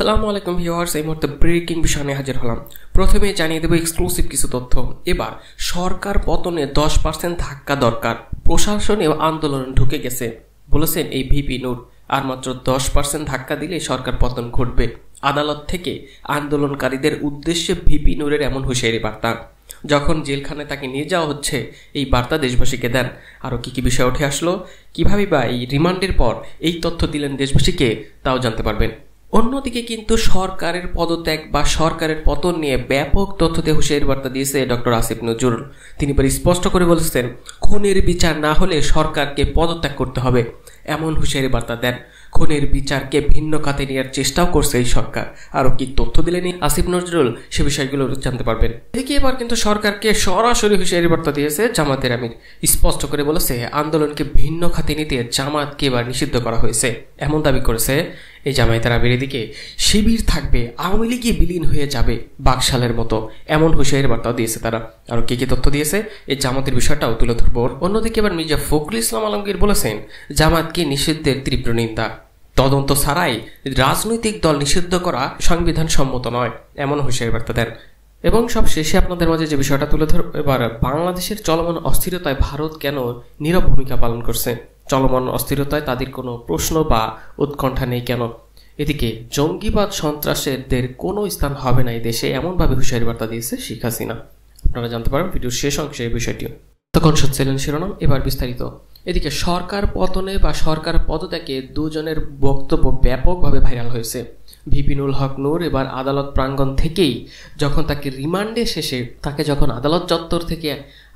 আসসালামু আলাইকুম ভিউয়ার্স, এই মুহূর্তে ব্রেকিং বিষয় নিয়ে হাজির হলাম। প্রথমে জানিয়ে দেব এক্সক্লুসিভ কিছু তথ্য। এবার সরকার পতনে 10% ধাক্কা দরকার, প্রশাসনেও আন্দোলন ঢুকে গেছে বলেছেন এই ভিপি নূর। আর মাত্র 10% ধাক্কা দিলে সরকার পতন ঘটবে। আদালত থেকে আন্দোলনকারীদের উদ্দেশ্যে ভিপি নূরের এমন হুঁশিয়ারি বার্তা। যখন জেলখানায় তাকে নিয়ে যাওয়া হচ্ছে, এই বার্তা দেশবাসীকে দেন। আরও কী কী বিষয় উঠে আসলো, কীভাবে বা এই রিমান্ডের পর এই তথ্য দিলেন দেশবাসীকে, তাও জানতে পারবেন। অন্যদিকে কিন্তু সরকারের পদত্যাগ বা সরকারের পতন নিয়ে ব্যাপক তথ্য দিয়ে হুঁশিয়ারি বার্তা দিয়েছে ডক্টর আসিফ নজরুল। তিনি স্পষ্ট করে বলেছেন, খুনের বিচার না হলে সরকারকে পদত্যাগ করতে হবে, এমন হুঁশিয়ারি বার্তা দেন। খুনের বিচারকে ভিন্ন খাতে নেওয়ার চেষ্টাও করছে এই সরকার। আরও কি তথ্য দিলেন আসিফ নজরুল, সে বিষয়গুলো জানতে পারবেন। এদিকে এবার কিন্তু সরকারকে সরাসরি হুঁশিয়ারি বার্তা দিয়েছে জামাতের আমির। স্পষ্ট করে বলেছে, আন্দোলনকে ভিন্ন খাতে নিতে জামাতকে এবার নিষিদ্ধ করা হয়েছে, এমন দাবি করেছে এই জামায়াতের আমির। এদিকে শিবির থাকবে, আওয়ামী লীগে বিলীন হয়ে যাবে বাকশালের মতো, এমন হুঁশিয়ারি বার্তাও দিয়েছে তারা। আরও কি কি তথ্য দিয়েছে এই জামাতের বিষয়টাও তুলে ধরব। অন্যদিকে এবার মির্জা ফখরুল ইসলাম আলমগীর বলেছেন, জামাতকে নিষিদ্ধের তীব্র নিন্দা, তদন্ত ছাড়াই রাজনৈতিক দল নিষিদ্ধ করা সংবিধান সম্মত নয়, এমন হুঁশিয়ারি বার্তা দেন। এবং সব শেষে আপনাদের মাঝে যে বিষয়টা তুলে ধর, এবার বাংলাদেশের চলমান অস্থিরতায় ভারত কেন নীরব ভূমিকা পালন করছে, চলমান অস্থিরতায় তাদের কোনো প্রশ্ন বা উৎকণ্ঠা নেই কেন। এদিকে জঙ্গিবাদ সন্ত্রাসীদের কোনো স্থান হবে না এই দেশে, এমনভাবে হুঁশিয়ারি বার্তা দিয়েছে শেখ হাসিনা। আপনারা জানতে পারেন ভিডিওর শেষ অংশে এই বিষয়টিও। তখন শুনছিলেন শিরোনাম, এবার বিস্তারিত। এদিকে সরকার পতনে বা সরকার পদত্যাগে দুজনের বক্তব্য ব্যাপকভাবে ভাইরাল হয়েছে। ভিপিনুল হক নূর এবার আদালত প্রাঙ্গণ থেকেই যখন তাকে রিমান্ডে শেষে তাকে যখন আদালত চত্বর থেকে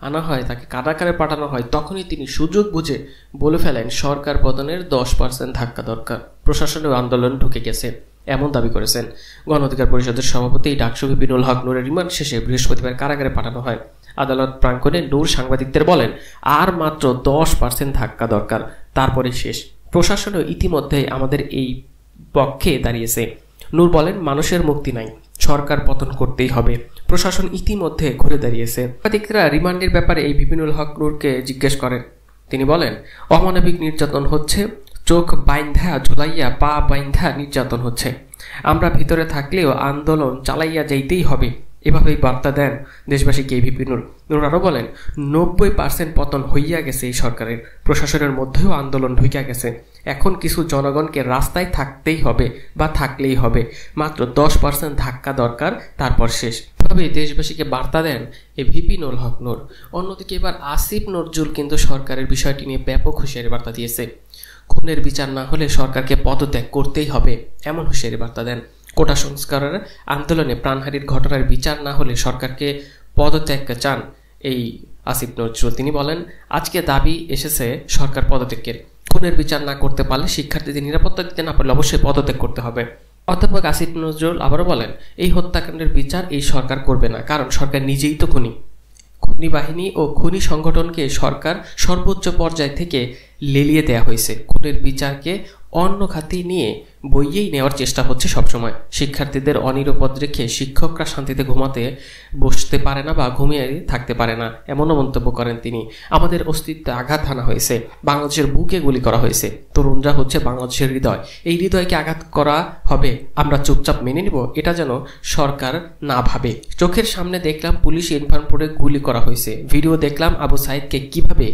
আনা হয়, তাকে কারাগারে পাঠানো হয়, তখনই তিনি সুযোগ বুঝে বলে ফেলেন সরকার পতনের 10% ধাক্কা দরকার, প্রশাসনেও আন্দোলন ঢুকে গেছে, এমন দাবি করেছেন। গণ অধিকার পরিষদের সভাপতি ডাকসু ভিপিনুল হক নূরের রিমান্ড শেষে বৃহস্পতিবার কারাগারে পাঠানো হয়। আদালত প্রাঙ্গণে নূর সাংবাদিকদের বলেন, আর মাত্র 10% ধাক্কা দরকার, তারপরে শেষ। প্রশাসনও ইতিমধ্যে আমাদের এই পক্ষে দাঁড়িয়েছে। নূর বলেন, মানুষের মুক্তি নাই, সরকার পতন করতেই হবে, প্রশাসন ইতিমধ্যে ঘুরে দাঁড়িয়েছে। সাংবাদিকরা রিমান্ডের ব্যাপারে এই ভিপিনুল হক নূরকে জিজ্ঞেস করেন। তিনি বলেন, অমানবিক নির্যাতন হচ্ছে, চোখ বাইন্ধা ঝুলাইয়া পা বাইন্ধা নির্যাতন হচ্ছে, আমরা ভিতরে থাকলেও আন্দোলন চালাইয়া যাইতেই হবে, এভাবেই বার্তা দেন দেশবাসীকে এই ভিপি নূর। নূর আরও বলেন, 90% পতন হইয়া গেছে এই সরকারের, প্রশাসনের মধ্যেও আন্দোলন ঢুকিয়া গেছে, এখন কিছু জনগণকে রাস্তায় থাকতেই হবে বা থাকলেই হবে, মাত্র 10% ধাক্কা দরকার, তারপর শেষ। তবে দেশবাসীকে বার্তা দেন এই ভিপিনুল হক নূর। অন্যদিকে এবার আসিফ নজরুল কিন্তু সরকারের বিষয়টি নিয়ে ব্যাপক হুঁশিয়ারি বার্তা দিয়েছে। খুনের বিচার না হলে সরকারকে পদত্যাগ করতেই হবে, এমন হুঁশিয়ারি বার্তা দেন। কোটা সংস্কারের আন্দোলনে প্রাণহানির ঘটনার বিচার না হলে সরকারকে পদত্যাগ চান এই আসিফ নজরুল। তিনি বলেন, আজকে দাবি এসেছে সরকার পদত্যাগের, খুনের বিচার না করতে পারলে, শিক্ষার্থীদের নিরাপত্তা দিতে না পারলে অবশ্যই পদত্যাগ করতে হবে। অধ্যাপক আসিফ নজরুল আবারও বলেন, এই হত্যাকাণ্ডের বিচার এই সরকার করবে না, কারণ সরকার নিজেই তো খুনি। খুনি বাহিনী ও খুনি সংগঠনকে সরকার সর্বোচ্চ পর্যায় থেকে লেলিয়ে দেয়া হয়েছে। খুনের বিচারকে অন্য খাতে নিয়ে বইয়েই নেওয়ার চেষ্টা হচ্ছে সবসময়। শিক্ষার্থীদের অনিরাপদ রেখে শিক্ষকরা শান্তিতে ঘুমাতে বসতে পারে না বা ঘুমিয়ে থাকতে পারে না, এমনও মন্তব্য করেন তিনি। আমাদের অস্তিত্বে আঘাত হানা হয়েছে, বাংলাদেশের বুকে গুলি করা হয়েছে, তরুণরা হচ্ছে বাংলাদেশের হৃদয়, এই হৃদয়কে আঘাত করা হবে, আমরা চুপচাপ মেনে নিব, এটা যেন সরকার না ভাবে। চোখের সামনে দেখলাম পুলিশ ইনফর্মপুরে গুলি করা হয়েছে, ভিডিও দেখলাম আবু সাইদকে কিভাবে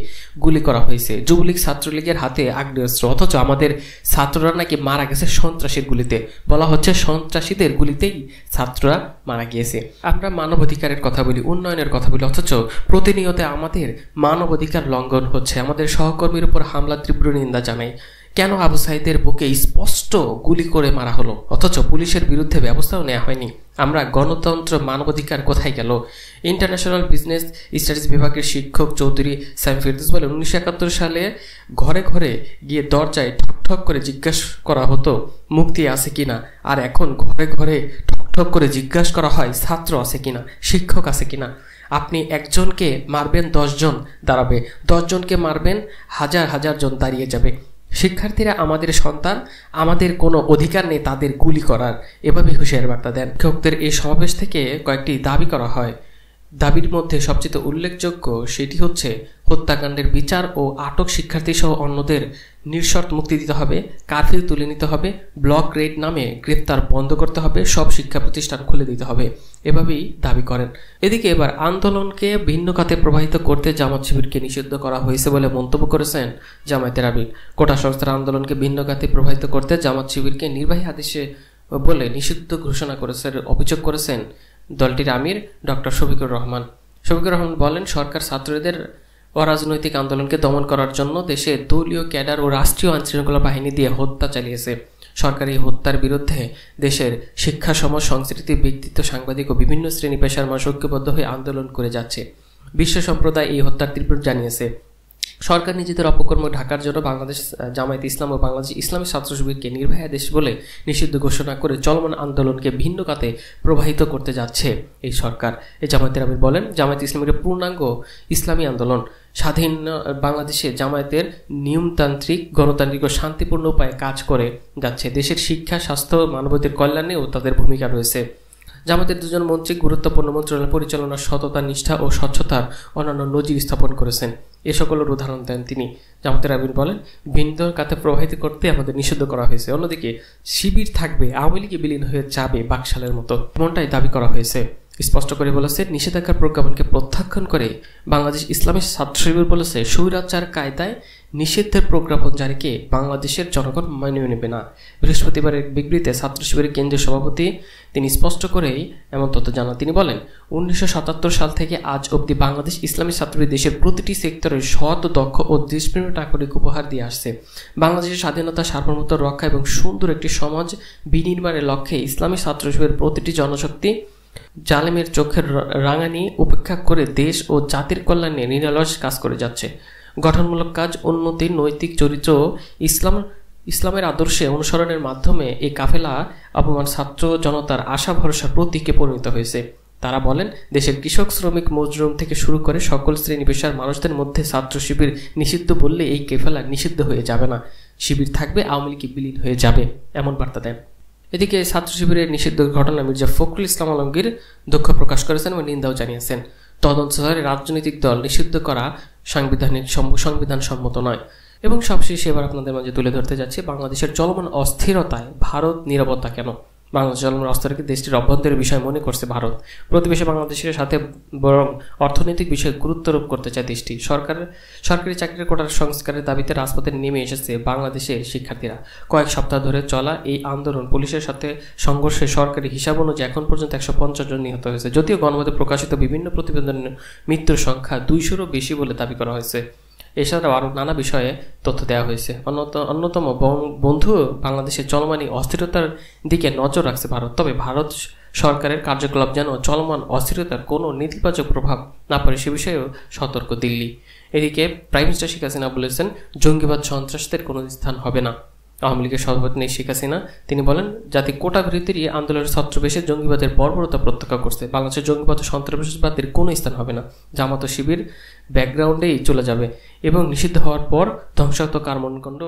গুলি করা হয়েছে, যুবলীগ ছাত্রলীগের হাতে আগ্নেয়াস্ত্র, অথচ আমাদের ছাত্ররা নাকি মারা গেছে সন্ত্রাসীর গুলিতে। বলা হচ্ছে সন্ত্রাসীদের গুলিতেই ছাত্ররা মারা গিয়েছে। আমরা মানবাধিকারের কথা বলি, উন্নয়নের কথা বলি, অথচ প্রতিনিয়ত আমাদের মানবাধিকার লঙ্ঘন হচ্ছে। আমাদের সহকর্মীর উপর হামলা তীব্র নিন্দা জানাই। কেন আবু সাইদের বুকে স্পষ্ট গুলি করে মারা হলো, অথচ পুলিশের বিরুদ্ধে ব্যবস্থাও নেওয়া হয়নি? আমরা গণতন্ত্র, মানবাধিকার কোথায় গেল? ইন্টারন্যাশনাল বিজনেস স্টাডিজ বিভাগের শিক্ষক চৌধুরী সাইম ফিরদৌস বলেন, 1971 সালে ঘরে ঘরে গিয়ে দরজায় ঠক ঠক করে জিজ্ঞাসা করা হতো মুক্তি আছে কিনা, আর এখন ঘরে ঘরে ঠক ঠক করে জিজ্ঞাসা করা হয় ছাত্র আছে কিনা, শিক্ষক আছে কিনা। আপনি একজনকে মারবেন 10 জন দাঁড়াবে, 10 জনকে মারবেন হাজার হাজার জন দাঁড়িয়ে যাবে। শিক্ষার্থীরা আমাদের সন্তান, আমাদের কোনো অধিকার নেই তাদের গুলি করার, এভাবে হুঁশিয়ারি বার্তা দেন। শিক্ষকদের এই সমাবেশ থেকে কয়েকটি দাবি করা হয়। দাবির মধ্যে সবচেয়ে উল্লেখযোগ্য সেটি হচ্ছে হত্যাকাণ্ডের বিচার ও আটক শিক্ষার্থী সহ অন্যদের নিঃশর্ত মুক্তি দিতে হবে, কারফিউ তুলে নিতে হবে, ব্লক রেড নামে গ্রেফতার বন্ধ করতে হবে, সব শিক্ষা প্রতিষ্ঠান খুলে দিতে হবে, এভাবেই দাবি করেন। এদিকে এবার আন্দোলনকে ভিন্ন খাতে প্রবাহিত করতে জামাত শিবিরকে নিষিদ্ধ করা হয়েছে বলে মন্তব্য করেছেন জামায়াতের আমির। কোটা সংস্থার আন্দোলনকে ভিন্ন খাতে প্রবাহিত করতে জামাত শিবিরকে নির্বাহী আদেশে বলে নিষিদ্ধ ঘোষণা করেছে অভিযোগ করেছেন দলটির আমির ডক্টর শফিকুর রহমান। শফিকুর রহমান বলেন, সরকার ছাত্রদের অরাজনৈতিক আন্দোলনকে দমন করার জন্য দেশে দলীয় ক্যাডার ও রাষ্ট্রীয় আইনশৃঙ্খলা বাহিনী দিয়ে হত্যা চালিয়েছে। সরকার এই হত্যার বিরুদ্ধে দেশের শিক্ষা, সমাজ, সংস্কৃতি, ব্যক্তিত্ব, সাংবাদিক ও বিভিন্ন শ্রেণী পেশার মানুষ ঐক্যবদ্ধ হয়ে আন্দোলন করে যাচ্ছে। বিশ্ব সম্প্রদায় এই হত্যার তীব্র জানিয়েছে। সরকার নিজেদের অপকর্ম ঢাকার জন্য বাংলাদেশ জামায়াত ইসলাম ও বাংলাদেশ ইসলামী ছাত্র শিবিরকে নির্বাহী আদেশ বলে নিষিদ্ধ ঘোষণা করে চলমান আন্দোলনকে ভিন্ন খাতে প্রবাহিত করতে যাচ্ছে এই সরকার। এই জামায়াতের আমির বলেন, জামায়াত ইসলামের পূর্ণাঙ্গ ইসলামী আন্দোলন স্বাধীন বাংলাদেশে জামায়াতের নিয়মতান্ত্রিক, গণতান্ত্রিক ও শান্তিপূর্ণ উপায়ে কাজ করে যাচ্ছে। দেশের শিক্ষা, স্বাস্থ্য, মানবতার কল্যাণেও তাদের ভূমিকা রয়েছে। জামায়াতের দুজন মন্ত্রী গুরুত্বপূর্ণ মন্ত্রণালয় পরিচালনার সততা, নিষ্ঠা ও স্বচ্ছতার অন্যান্য নজির স্থাপন করেছেন। এ সকলের উদাহরণ দেন তিনি। জামায়াতের আমির বলেন, ভিন্ন খাতে প্রবাহিত করতে আমাদের নিষিদ্ধ করা হয়েছে। অন্যদিকে শিবির থাকবে, আওয়ামী লীগে বিলীন হয়ে যাবে বাকশালের মতো, এমনটাই দাবি করা হয়েছে। স্পষ্ট করে বলেছে, নিষেধাজ্ঞার প্রজ্ঞাপনকে প্রত্যাখ্যান করে বাংলাদেশ ইসলামী ছাত্র শিবির বলেছে, স্বৈরাচার কায়দায় নিষিদ্ধের প্রজ্ঞাপন জারিকে বাংলাদেশের জনগণ মেনে নেবে না। বৃহস্পতিবারের বিবৃতিতে ছাত্র শিবিরের কেন্দ্রীয় সভাপতি তিনি স্পষ্ট করেই এমন তথ্য জানান। তিনি বলেন, 1977 সাল থেকে আজ অবধি বাংলাদেশ ইসলামী ছাত্রশিবির দেশের প্রতিটি সেক্টরে সৎ, দক্ষ ও দেশপ্রেমী নাগরিক উপহার দিয়ে আসছে। বাংলাদেশের স্বাধীনতা, সার্বভৌমত্ব রক্ষা এবং সুন্দর একটি সমাজ বিনির্মাণের লক্ষ্যে ইসলামী ছাত্র শিবিরের প্রতিটি জনশক্তি জালেমের চোখের রাঙানি উপেক্ষা করে দেশ ও জাতির কল্যাণে নিরলস কাজ করে যাচ্ছে। গঠনমূলক কাজ, উন্নতি, নৈতিক চরিত্র ও ইসলামের আদর্শে অনুসরণের মাধ্যমে এই কাফেলা অপমান ছাত্র জনতার আশা ভরসার প্রতীকে পরিণত হয়েছে। তারা বলেন, দেশের কৃষক, শ্রমিক, মজদুর থেকে শুরু করে সকল শ্রেণী পেশার মানুষদের মধ্যে ছাত্র শিবির নিষিদ্ধ বললে এই কাফেলা নিষিদ্ধ হয়ে যাবে না, শিবির থাকবে, আওয়ামী লীগ বিলীন হয়ে যাবে, এমন বার্তা দেন। এদিকে ছাত্র শিবিরের নিষিদ্ধ ঘটনা মির্জা ফখরুল ইসলাম আলমগীর দুঃখ প্রকাশ করেছেন এবং নিন্দাও জানিয়েছেন। তদন্তকারী রাজনৈতিক দল নিষিদ্ধ করা সংবিধানসম্মত নয়। এবং সবশেষে এবার আপনাদের মাঝে তুলে ধরতে যাচ্ছি, বাংলাদেশের চলমান অস্থিরতায় ভারত নিরাপত্তা কেন? বাংলাদেশ চলমান অস্থিরতাকে দেশটির অভ্যন্তরের বিষয় মনে করছে ভারত। প্রতিবেশী বাংলাদেশের সাথে বরং অর্থনৈতিক বিষয়ে গুরুত্বারোপ করতে চায় দেশটি। সরকারি চাকরির কোটার সংস্কারের দাবিতে রাজপথে নেমে এসেছে বাংলাদেশের শিক্ষার্থীরা। কয়েক সপ্তাহ ধরে চলা এই আন্দোলন, পুলিশের সাথে সংঘর্ষে সরকারি হিসাব অনুযায়ী এখন পর্যন্ত 150 জন নিহত হয়েছে। যদিও গণমাধ্যমে প্রকাশিত বিভিন্ন প্রতিবেদনের মৃত্যুর সংখ্যা 200-রও বেশি বলে দাবি করা হয়েছে। এছাড়াও আরও নানা বিষয়ে তথ্য দেওয়া হয়েছে। অন্যতম বন্ধু বাংলাদেশের চলমান অস্থিরতার দিকে নজর রাখছে ভারত। তবে ভারত সরকারের কার্যকলাপ যেন চলমান অস্থিরতার কোনো নেতিবাচক প্রভাব না পড়ে সে বিষয়েও সতর্ক দিল্লি। এদিকে প্রাইম মিনিস্টার শেখ হাসিনা বলেছেন, জঙ্গিবাদ, সন্ত্রাসদের কোনো স্থান হবে না। আওয়ামী লীগের সভাপতি শেখ হাসিনা তিনি বলেন, জাতি কোটা বিরোধী আন্দোলনের ছত্রবেশে জঙ্গিবাদের বর্বরতা প্রত্যাখ্যান করছে। বাংলাদেশের জঙ্গিবাদ ও সন্ত্রাসবাদের কোনো স্থান হবে না। জামাত ও শিবির ব্যাকগ্রাউন্ডেই চলে যাবে এবং নিষিদ্ধ হওয়ার পর ধ্বংসাত্মক কর্মকাণ্ড